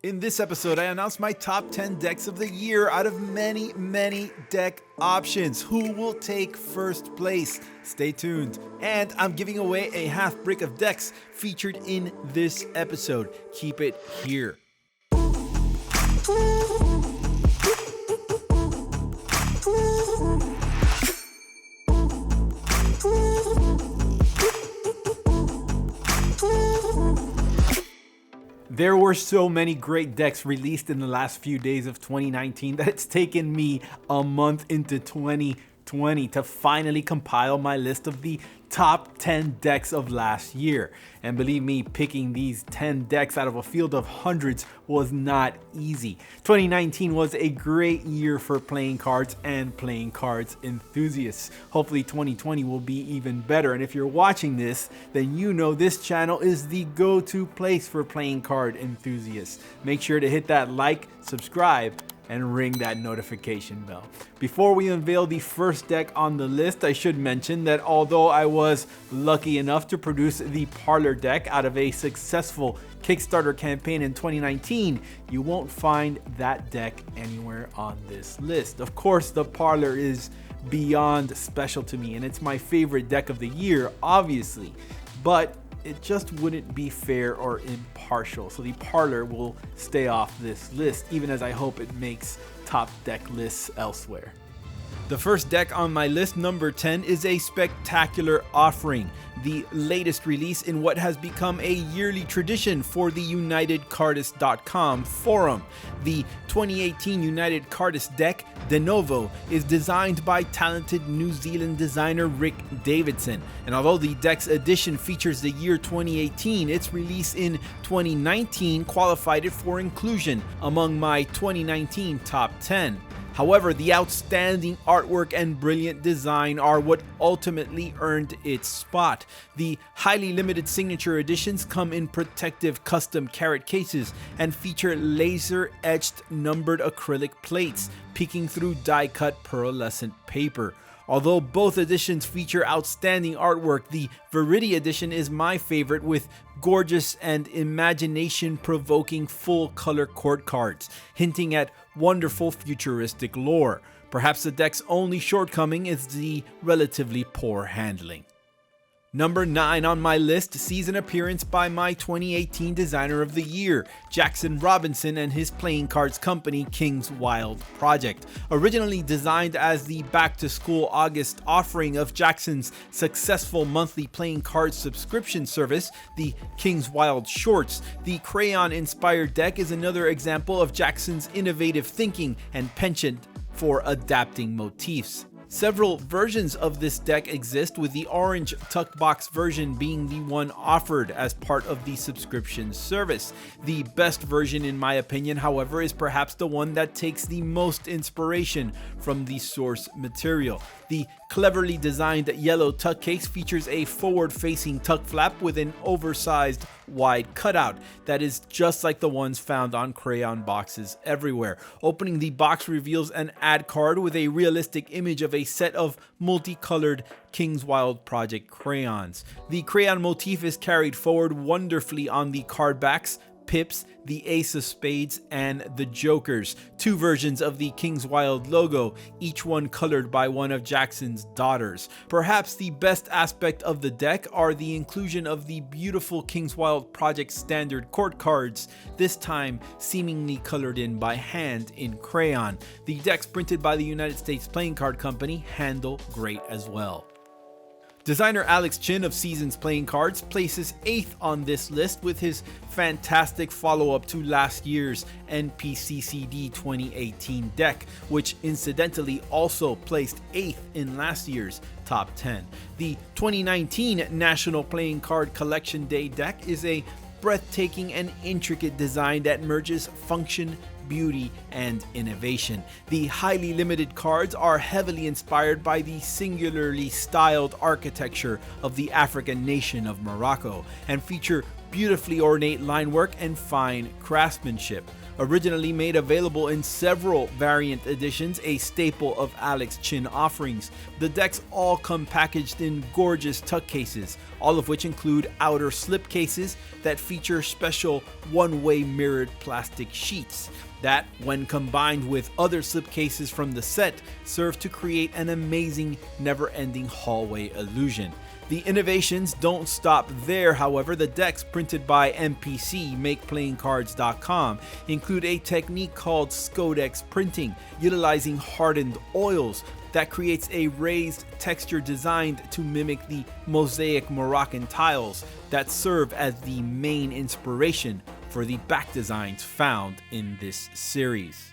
In this episode, I announced my top 10 decks of the year out of many deck options. Who will take first place? Stay tuned. And I'm giving away a half brick of decks featured in this episode. Keep it here. There were so many great decks released in the last few days of 2019 that it's taken me a month into 2020 to finally compile my list of the top 10 decks of last year. And believe me, picking these 10 decks out of a field of hundreds was not easy. 2019 was a great year for playing cards and playing cards enthusiasts. Hopefully 2020 will be even better. And if you're watching this, then you know this channel is the go-to place for playing card enthusiasts. Make sure to hit that like, subscribe, and ring that notification bell. Before we unveil the first deck on the list, I should mention that although I was lucky enough to produce the Parlor deck out of a successful Kickstarter campaign in 2019, you won't find that deck anywhere on this list. Of course, the Parlor is beyond special to me, and it's my favorite deck of the year, obviously, but it just wouldn't be fair or impartial. So the Parlor will stay off this list, even as I hope it makes top deck lists elsewhere. The first deck on my list, number 10, is a spectacular offering, the latest release in what has become a yearly tradition for the UnitedCardist.com forum. The 2018 United Cardist deck, De Novo, is designed by talented New Zealand designer Rick Davidson. And although the deck's edition features the year 2018, its release in 2019 qualified it for inclusion among my 2019 top 10. However, the outstanding artwork and brilliant design are what ultimately earned its spot. The highly limited signature editions come in protective custom carrot cases and feature laser-etched numbered acrylic plates peeking through die-cut pearlescent paper. Although both editions feature outstanding artwork, the Veridia edition is my favorite, with gorgeous and imagination-provoking full-color court cards, hinting at wonderful futuristic lore. Perhaps the deck's only shortcoming is the relatively poor handling. Number 9 on my list sees an appearance by my 2018 Designer of the Year, Jackson Robinson, and his playing cards company King's Wild Project. Originally designed as the back-to-school August offering of Jackson's successful monthly playing cards subscription service, the King's Wild Shorts, the crayon-inspired deck is another example of Jackson's innovative thinking and penchant for adapting motifs. Several versions of this deck exist, with the orange tuck box version being the one offered as part of the subscription service. The best version, in my opinion, however, is perhaps the one that takes the most inspiration from the source material. The cleverly designed yellow tuck case features a forward-facing tuck flap with an oversized wide cutout that is just like the ones found on crayon boxes everywhere. Opening the box reveals an ad card with a realistic image of a set of multicolored King's Wild Project crayons. The crayon motif is carried forward wonderfully on the card backs, pips, the Ace of Spades, and the Jokers, two versions of the King's Wild logo, each one colored by one of Jackson's daughters. Perhaps the best aspect of the deck are the inclusion of the beautiful King's Wild Project standard court cards, this time seemingly colored in by hand in crayon. The decks printed by the United States Playing Card Company handle great as well. Designer Alex Chin of Seasons Playing Cards places 8th on this list with his fantastic follow-up to last year's NPCCD 2018 deck, which incidentally also placed 8th in last year's top 10. The 2019 National Playing Card Collection Day deck is a breathtaking and intricate design that merges function, beauty, and innovation. The highly limited cards are heavily inspired by the singularly styled architecture of the African nation of Morocco and feature beautifully ornate line work and fine craftsmanship. Originally made available in several variant editions, a staple of Alex Chin offerings, the decks all come packaged in gorgeous tuck cases, all of which include outer slip cases that feature special one-way mirrored plastic sheets that, when combined with other slip cases from the set, serve to create an amazing, never-ending hallway illusion. The innovations don't stop there, however. The decks printed by MPC, MakePlayingCards.com, include a technique called Scodex printing, utilizing hardened oils that creates a raised texture designed to mimic the mosaic Moroccan tiles that serve as the main inspiration for the back designs found in this series.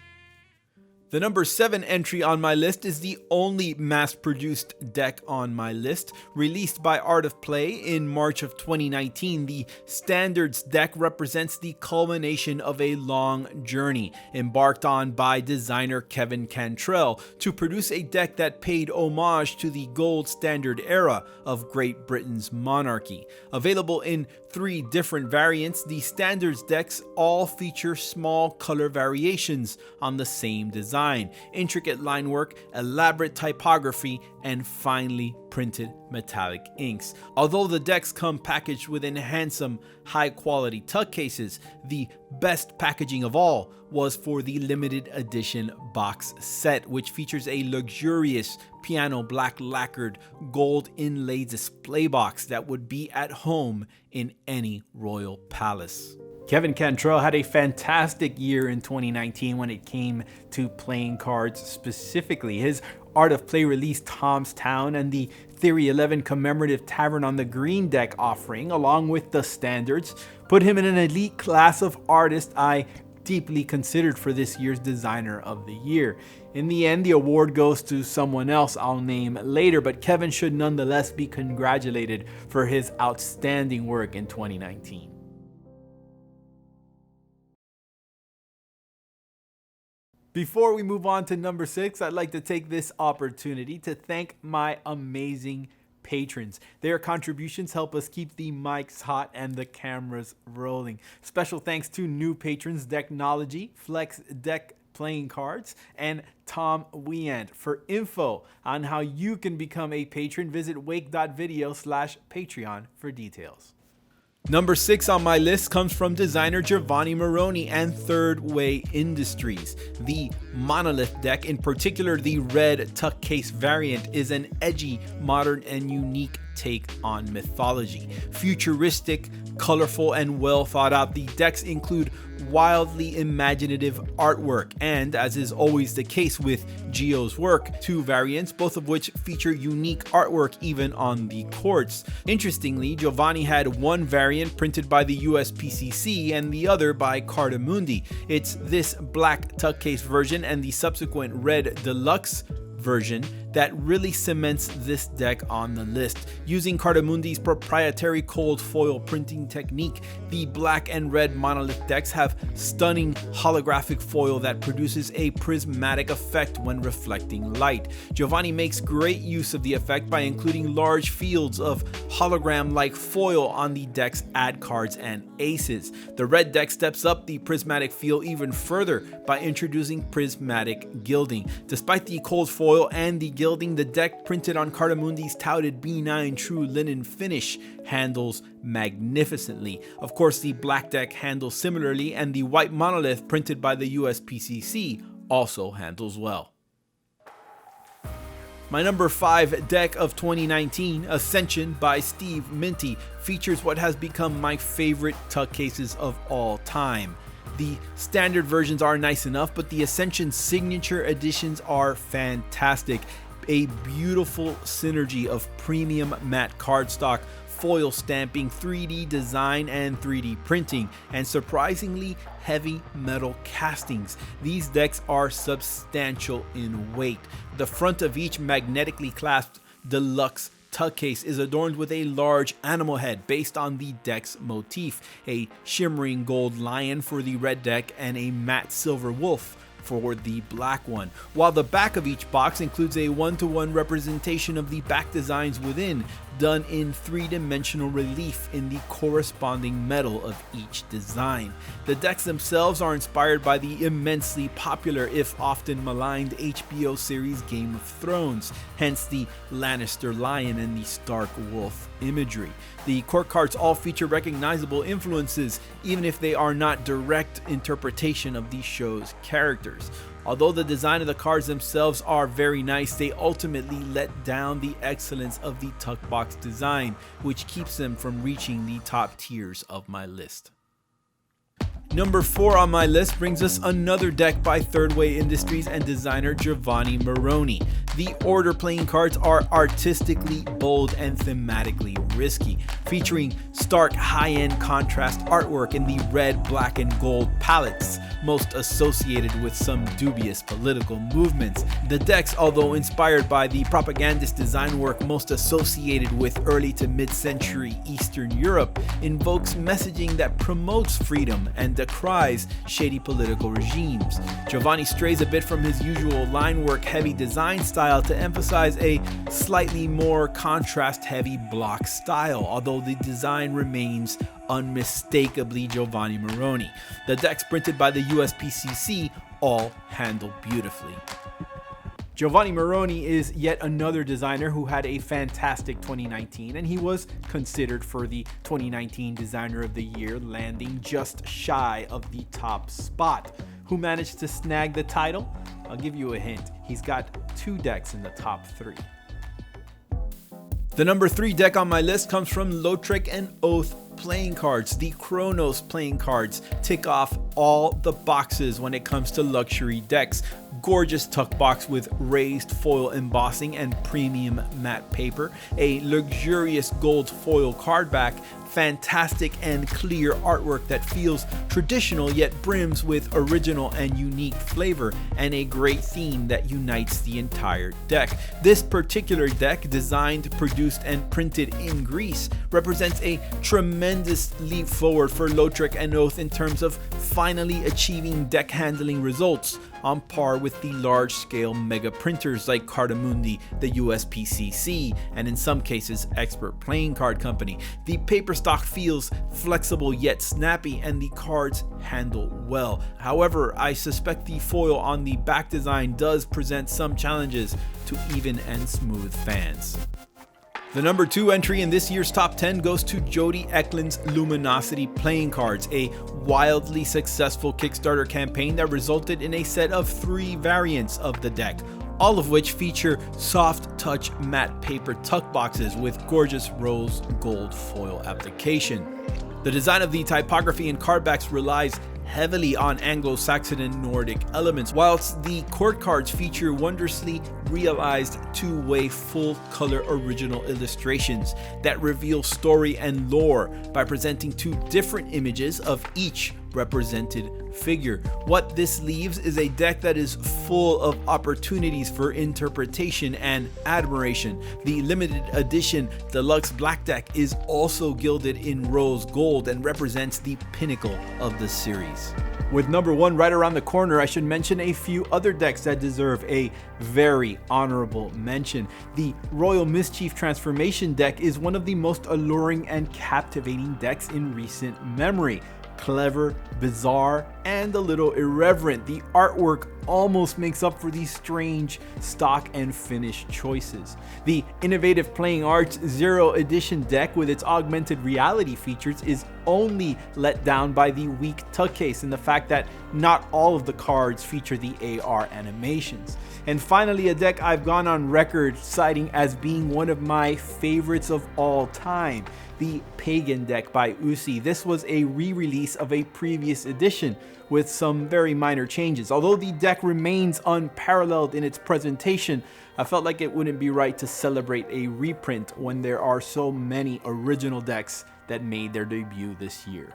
The number 7 entry on my list is the only mass-produced deck on my list. Released by Art of Play in March of 2019, the Standards deck represents the culmination of a long journey embarked on by designer Kevin Cantrell to produce a deck that paid homage to the gold standard era of Great Britain's monarchy. Available in 3 different variants, the Standards decks all feature small color variations on the same design. Intricate line work, elaborate typography, and finely printed metallic inks. Although the decks come packaged within handsome, high-quality tuck cases, the best packaging of all was for the limited edition box set, which features a luxurious piano black lacquered gold inlay display box that would be at home in any royal palace. Kevin Cantrell had a fantastic year in 2019 when it came to playing cards specifically. His Art of Play release Tom's Town and the Theory 11 commemorative Tavern on the Green deck offering, along with the Standards, put him in an elite class of artists I deeply considered for this year's Designer of the Year. In the end, the award goes to someone else I'll name later, but Kevin should nonetheless be congratulated for his outstanding work in 2019. Before we move on to number 6, I'd like to take this opportunity to thank my amazing patrons. Their contributions help us keep the mics hot and the cameras rolling. Special thanks to new patrons Decknology, Flex Deck Playing Cards, and Tom Weant. For info on how you can become a patron, visit wake.video/Patreon for details. Number 6 on my list comes from designer Giovanni Moroni and Third Way Industries. The Monolith deck, in particular the red tuck case variant, is an edgy, modern, and unique take on mythology. Futuristic, colorful, and well thought out, the decks include wildly imaginative artwork and, as is always the case with Gio's work, 2 variants, both of which feature unique artwork even on the courts. Interestingly, Giovanni had one variant printed by the USPCC and the other by Cartamundi. It's this black tuck case version and the subsequent red deluxe version that really cements this deck on the list. Using Cartamundi's proprietary cold foil printing technique, the black and red Monolith decks have stunning holographic foil that produces a prismatic effect when reflecting light. Giovanni makes great use of the effect by including large fields of hologram-like foil on the deck's ad cards and aces. The red deck steps up the prismatic feel even further by introducing prismatic gilding. Despite the cold foil and the gilding, the deck printed on Cartamundi's touted B9 true linen finish handles magnificently. Of course, the black deck handles similarly, and the white Monolith printed by the USPCC also handles well. My number 5 deck of 2019, Ascension by Steve Minty, features what has become my favorite tuck cases of all time. The standard versions are nice enough, but the Ascension signature editions are fantastic. A beautiful synergy of premium matte cardstock, foil stamping, 3D design, and 3D printing, and surprisingly heavy metal castings. These decks are substantial in weight. The front of each magnetically clasped deluxe tuck case is adorned with a large animal head based on the deck's motif, a shimmering gold lion for the red deck and a matte silver wolf for the black one, while the back of each box includes a one-to-one representation of the back designs within, done in three-dimensional relief in the corresponding metal of each design. The decks themselves are inspired by the immensely popular, if often maligned, HBO series Game of Thrones, hence the Lannister lion and the Stark wolf imagery. The court cards all feature recognizable influences, even if they are not direct interpretation of the show's characters. Although the design of the cards themselves are very nice, they ultimately let down the excellence of the tuck box design, which keeps them from reaching the top tiers of my list. Number 4 on my list brings us another deck by Third Way Industries and designer Giovanni Moroni. The Order playing cards are artistically bold and thematically risky, featuring stark high-end contrast artwork in the red, black, and gold palettes, most associated with some dubious political movements. The decks, although inspired by the propagandist design work most associated with early to mid-century Eastern Europe, invokes messaging that promotes freedom and decries shady political regimes. Giovanni strays a bit from his usual line work heavy design style to emphasize a slightly more contrast heavy block style, although the design remains unmistakably Giovanni Moroni. The decks printed by the USPCC all handle beautifully. Giovanni Moroni is yet another designer who had a fantastic 2019, and he was considered for the 2019 Designer of the Year, landing just shy of the top spot. Who managed to snag the title? I'll give you a hint. He's got 2 decks in the top 3. The number 3 deck on my list comes from Lautrec and Oath playing cards. The Kronos playing cards tick off all the boxes when it comes to luxury decks. Gorgeous tuck box with raised foil embossing and premium matte paper, a luxurious gold foil card back, fantastic and clear artwork that feels traditional yet brims with original and unique flavor, and a great theme that unites the entire deck. This particular deck, designed, produced, and printed in Greece, represents a tremendous leap forward for Lautrec and Oath in terms of finally achieving deck handling results on par with the large-scale mega printers like Cartamundi, the USPCC, and in some cases Expert Playing Card Company. The paper stock feels flexible yet snappy, and the cards handle well. However, I suspect the foil on the back design does present some challenges to even and smooth fans. The number 2 entry in this year's top 10 goes to Jody Eklund's Luminosity playing cards, a wildly successful Kickstarter campaign that resulted in a set of 3 variants of the deck, all of which feature soft touch matte paper tuck boxes with gorgeous rose gold foil application. The design of the typography and cardbacks relies heavily on Anglo-Saxon and Nordic elements, whilst the court cards feature wondrously realized 2-way full-color original illustrations that reveal story and lore by presenting 2 different images of each represented figure. What this leaves is a deck that is full of opportunities for interpretation and admiration. The limited edition deluxe black deck is also gilded in rose gold and represents the pinnacle of the series. With number 1 right around the corner, I should mention a few other decks that deserve a very honorable mention. The Royal Mischief Transformation deck is one of the most alluring and captivating decks in recent memory. Clever, bizarre, and a little irreverent, the artwork almost makes up for these strange stock and finish choices. The innovative Playing Arts Zero Edition deck with its augmented reality features is only let down by the weak tuck case and the fact that not all of the cards feature the AR animations. And finally, a deck I've gone on record citing as being one of my favorites of all time, the Pagan deck by Uzi. This was a re-release of a previous edition with some very minor changes. Although the deck remains unparalleled in its presentation, I felt like it wouldn't be right to celebrate a reprint when there are so many original decks that made their debut this year.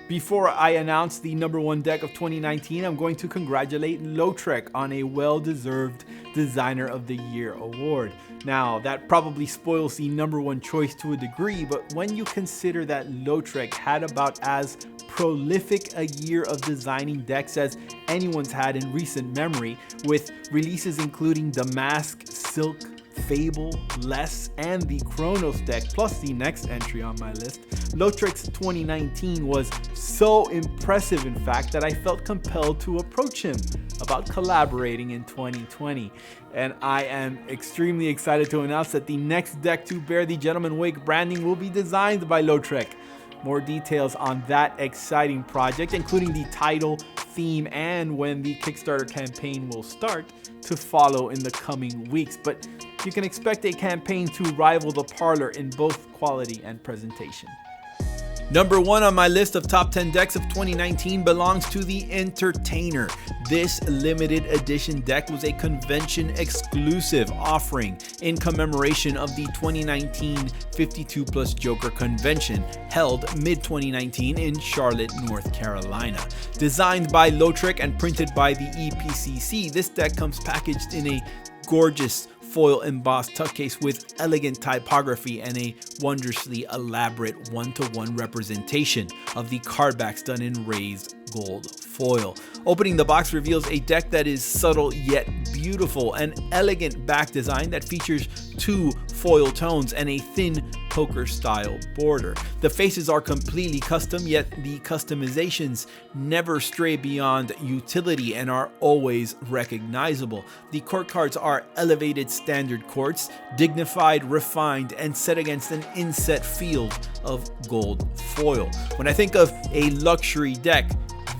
Before I announce the #1 deck of 2019, I'm going to congratulate Lautrec on a well-deserved Designer of the Year award. Now, that probably spoils the #1 choice to a degree, but when you consider that Lautrec had about as prolific a year of designing decks as anyone's had in recent memory, with releases including the Mask, Silk, Fable, Less, and the Kronos deck, plus the next entry on my list, Lautrec's 2019 was so impressive, in fact, that I felt compelled to approach him about collaborating in 2020. And I am extremely excited to announce that the next deck to bear the Gentleman Wake branding will be designed by Lautrec. More details on that exciting project, including the title, theme, and when the Kickstarter campaign will start, to follow in the coming weeks. But you can expect a campaign to rival the Parlor in both quality and presentation. #1 on my list of top 10 decks of 2019 belongs to the Entertainer. This limited edition deck was a convention exclusive offering in commemoration of the 2019 52 Plus Joker convention held mid-2019 in Charlotte, North Carolina. Designed by Lautrec and printed by the EPCC, this deck comes packaged in a gorgeous foil embossed tuck case with elegant typography and a wondrously elaborate 1-to-1 representation of the card backs done in raised gold foil. Opening the box reveals a deck that is subtle yet beautiful, an elegant back design that features 2 foil tones and a thin poker style border. The faces are completely custom, yet the customizations never stray beyond utility and are always recognizable. The court cards are elevated standard courts, dignified, refined, and set against an inset field of gold foil. When I think of a luxury deck,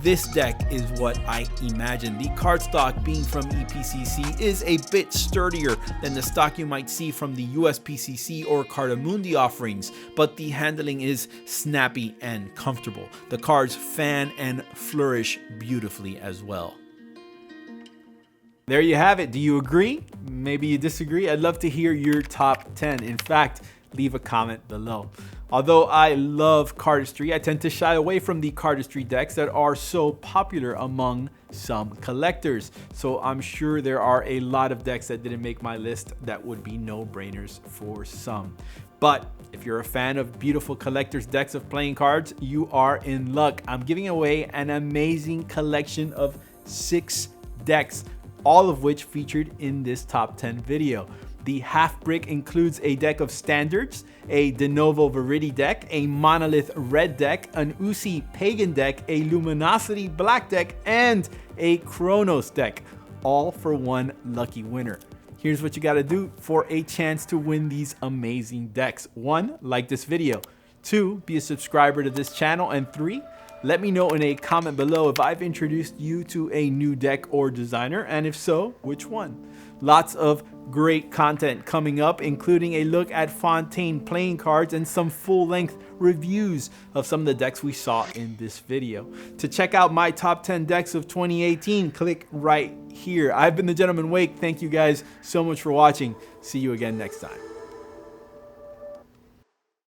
this deck is what I imagine. The cardstock, being from EPCC, is a bit sturdier than the stock you might see from the USPCC or Cardamundi offerings, but the handling is snappy and comfortable. The cards fan and flourish beautifully as well. There you have it. Do you agree? Maybe you disagree? I'd love to hear your top 10. In fact, leave a comment below. Although I love cardistry, I tend to shy away from the cardistry decks that are so popular among some collectors. So I'm sure there are a lot of decks that didn't make my list that would be no-brainers for some. But if you're a fan of beautiful collector's decks of playing cards, you are in luck. I'm giving away an amazing collection of 6 decks, all of which featured in this top 10 video. The half brick includes a deck of standards, a de novo Veridia deck, a Monolith red deck, an Uzi pagan deck, a Luminosity black deck, and a Kronos deck, all for one lucky winner. Here's what you gotta do for a chance to win these amazing decks. 1, like this video. 2, be a subscriber to this channel. And 3, let me know in a comment below if I've introduced you to a new deck or designer, and if so, which one. Lots of great content coming up, including a look at Fontaine playing cards and some full-length reviews of some of the decks we saw in this video. To check out my top 10 decks of 2018, click right here. I've been the Gentleman Wake. Thank you guys so much for watching. See you again next time.